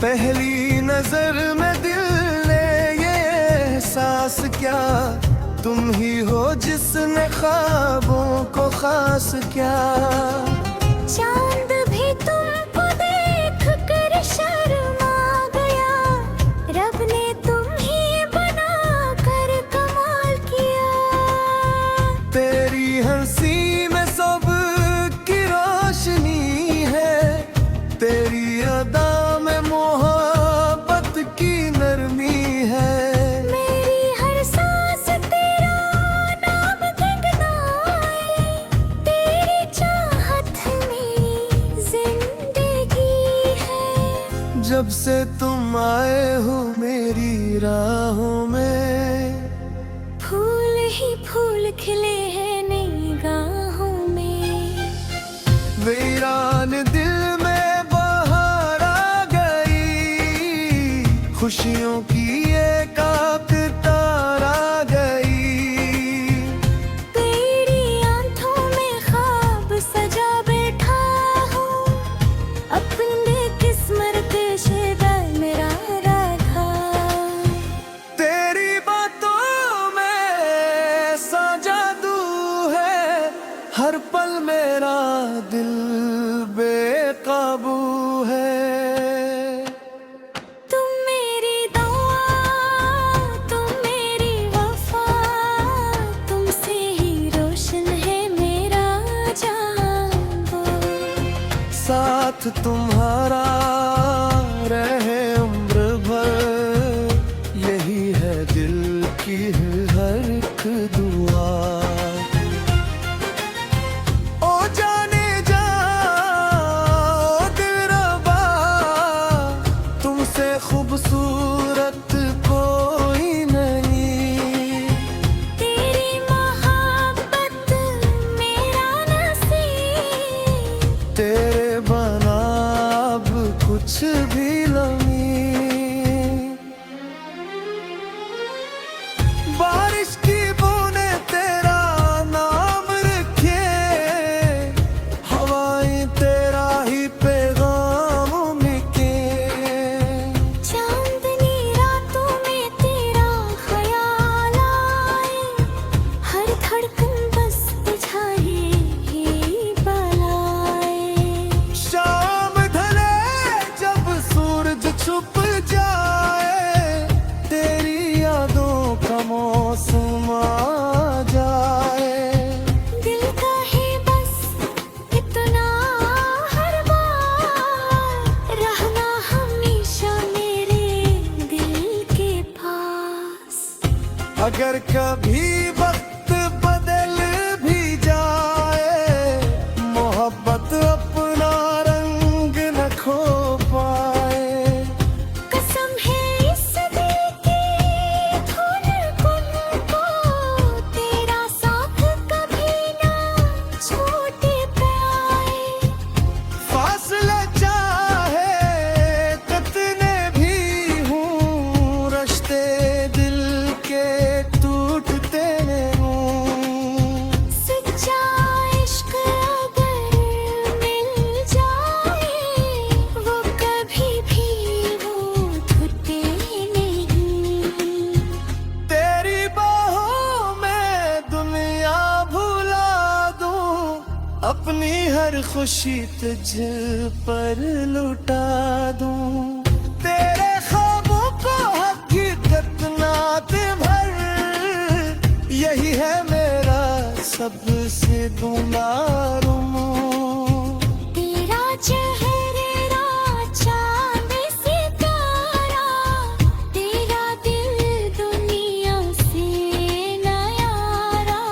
पहली नजर में दिल ने ये एहसास क्या, तुम ही हो जिसने ख्वाबों को खास क्या। चांद भी तुमको देख कर शर्मा गया, रब ने तुम ही बना कर कमाल किया। तेरी हंसी में सब की रोशनी है, तेरी अदा में मोहब्बत की नरमी है। मेरी हर सांस तेरा नाम गुनगुनाए, तेरी चाहत मेरी जिंदगी है। जब से तुम आए हो मेरी राहों में, फूल ही फूल खिले हैं निगाहों में। वीरान दिल में बहार आ गई, खुशियों की एक तार आ गई। तेरी आंखों में ख्वाब सजा बैठा हूँ, अपने किस्मत के शेदर मेरा रखा। तेरी बातों में ऐसा जादू है, हर पल मेरा दिल बेकाबू है। तुम मेरी दुआ, तुम मेरी वफा, तुमसे ही रोशन है मेरा जान। साथ तुम्हारा रहे उम्र भर, यही है दिल की हर एक दुआ। ओ जाने जा ओ दिलरुबा, तुमसे खूबसूरत कोई नहीं। तेरी मोहब्बत मेरा नसीब, तेरे बना अब कुछ भी नहीं। बारिश की बूंदें तेरा नाम रखे, हवाएं तेरा ही पैगाम उनके। चांदनी रातों में तेरा ख्याल आए, हर धड़कन बस तुझे ही बुलाए। शाम ढले जब सूरज छुप जाए, तेरी यादों का मौसम आ जाए। दिल का है बस इतना हर बार, रहना हमेशा मेरे दिल के पास। अगर कभी वक्त बदल भी जाए, मोहब्बत अपना रंग न खो पाए। कसम है इस दिल की धड़कन को, तेरा साथ कभी ना छूट पाए। फासला चाहे कितने भी हूँ, रिश्ते दिल के टूटते हूँ। सच्चा इश्क अगर मिल जाए, वो कभी भी वो टूटे नहीं। तेरी बाहों में दुनिया भुला दूं, अपनी हर खुशी तुझ पर लुटा दूं। तेरे ख्वाबों को हकीकत नात भर, यही है मेरा सबसे गुनारुम। तेरा चेहरा चांद सितारा, तेरा दिल दुनिया से न्यारा।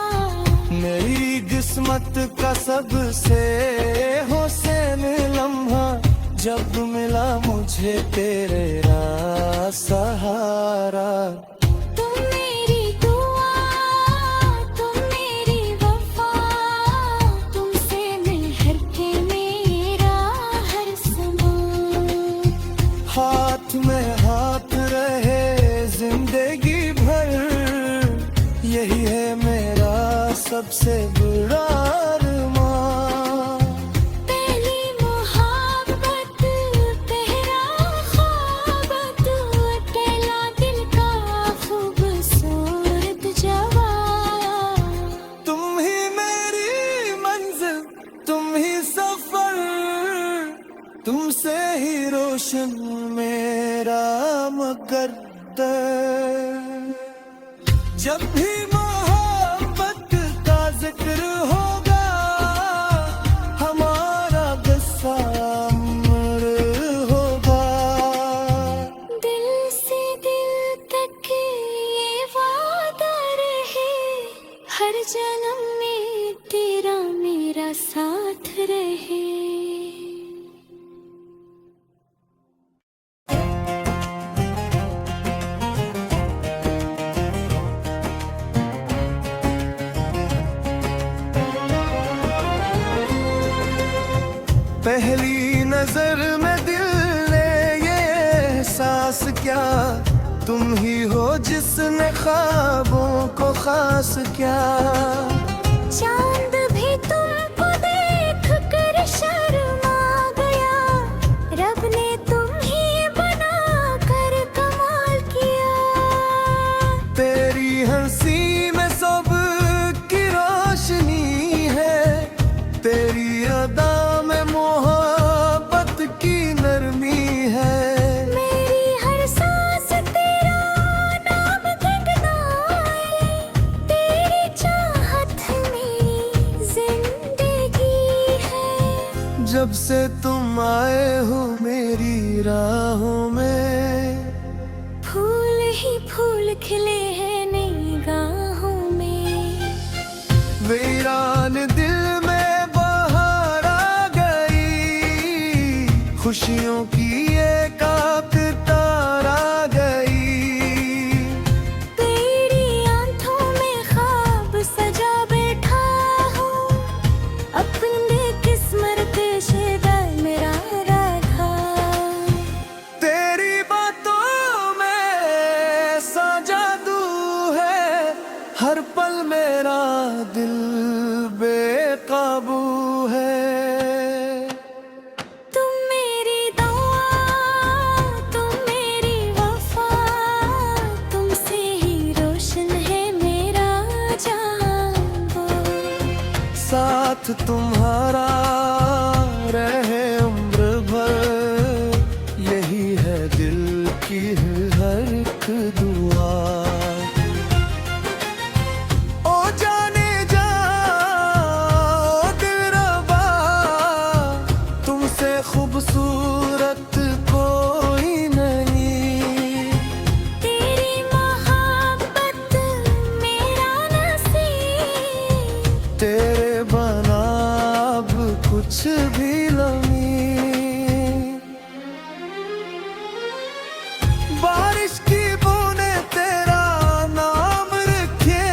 मेरी किस्मत का सबसे हुसैन लम्हा, जब मिला मुझे तेरा सहारा। तुम मेरी दुआ, तुम मेरी वफा, तुमसे मिलकर के मेरा हर समा। हाथ में हाथ रहे जिंदगी भर, यही है मेरा सबसे बुरा अरमान। पहली मोहब्बत पहला ख्वाब, जब भी मोहब्बत का जिक्र होगा, हमारा गुस्सा अमर होगा। दिल से दिल तक ये वादा रहे, हर जन्म में तेरा मेरा साथ रहे। पहली नजर में दिल ने ये एहसास किया, तुम ही हो जिसने ख्वाबों को खास किया। चांद भी तुमको देख कर शर्मा गया, रब ने तुम ही बना कर कमाल किया। तेरी हंसी में सब की रोशनी है, तेरी अदा में मोहब्बत की नरमी है। मेरी हर सांस तेरा नाम गुनगुनाए, तेरी चाहत में जिंदगी है। जब से तुम आए हो मेरी राहों में, फूल ही फूल खिले हैं निगाहों में। वीरान दिल में बहार आ गई, खुशियों की एक तार आ गई। तेरी आंखों में ख्वाब सजा बैठा हूँ, अपने किस्मत से दिल मेरा रखा। तेरी बातों में ऐसा जादू है, हर पल मेरा दिल बेकाबू है। तुम मेरी दुआ, तुम मेरी वफा, तुमसे ही रोशन है मेरा जान। साथ तुम्हारा रहे उम्र भर, यही है दिल की हर एक दुआ। ओ जाने जा ओ दिलरुबा, तुमसे खूबसूरत कोई नहीं। तेरी मोहब्बत मेरा नसीब, तेरे बना अब कुछ भी नहीं। बारिश की बूंदें तेरा नाम रखे,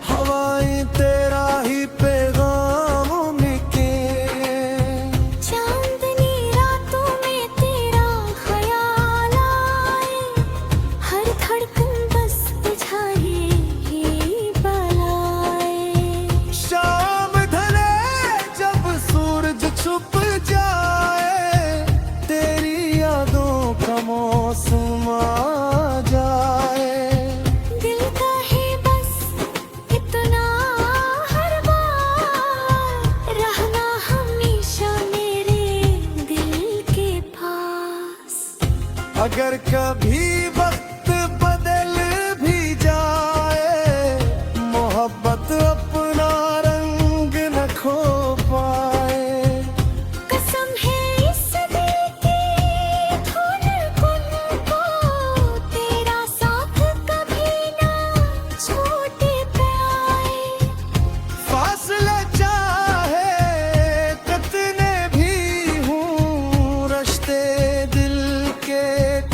हवाएं तेरा ही पैगाम उनके। चांदनी रातों में तेरा ख्याल आए, हर धड़कन बस बुझाए ही बलाए। शाम ढले जब सूरज छुप जाए, तेरी यादों का मौसम आ जाए। दिल का है बस इतना हर बार, रहना हमेशा मेरे दिल के पास। अगर कभी वक्त बदल भी जाए, मोहब्बत अपना रंग न खो पाए। कसम है इस दिल की धुन को, तेरा साथ कभी ना छूट पाए। फासला चाहे कितने भी हूँ, रिश्ते दिल के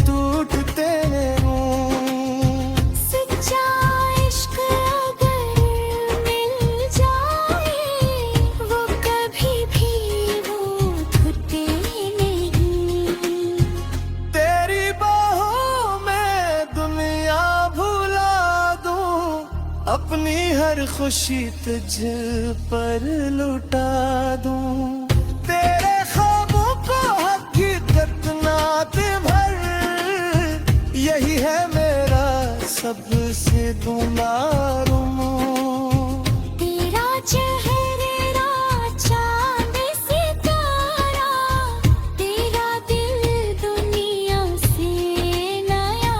टूटते हूँ। सच्चा इश्क अगर मिल जाए, वो कभी भी वो टूटे नहीं। तेरी बाहों में दुनिया भुला दूं, अपनी हर खुशी तुझ पर लुटा दूं। तेरे ख्वाबों को हकीकत नात भर, यही है मेरा सबसे दुलारूं। तेरा चेहरा चांद सितारा, तेरा दिल दुनिया से नया।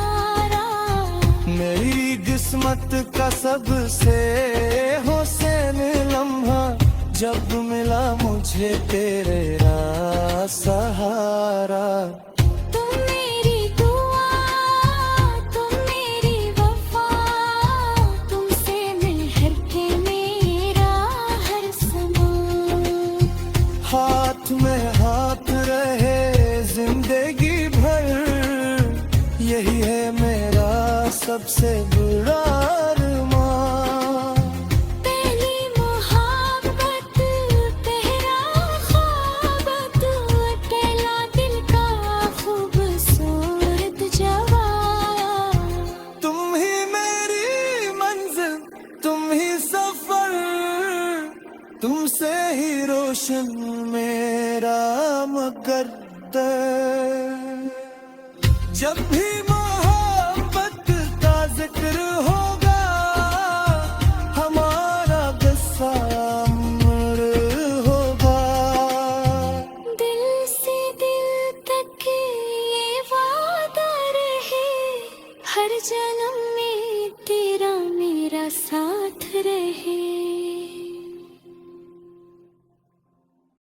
किस्मत का सबसे हुसैन लम्हा जब मिला मुझे तेरा सहारा। तुम मेरी दुआ, तुम मेरी वफा, तुमसे मिलकर के मेरा हर समा। हाथ में हाथ रहे जिंदगी भर, यही है मेरा सबसे बुरा अरमान। पहली मोहब्बत, पहला ख्वाबत, पहला दिल का खूबसूरत जवाब। तुम ही मेरी मंजिल, तुम ही सफर, तुमसे ही रोशन मेरा मुकद्दर। जब भी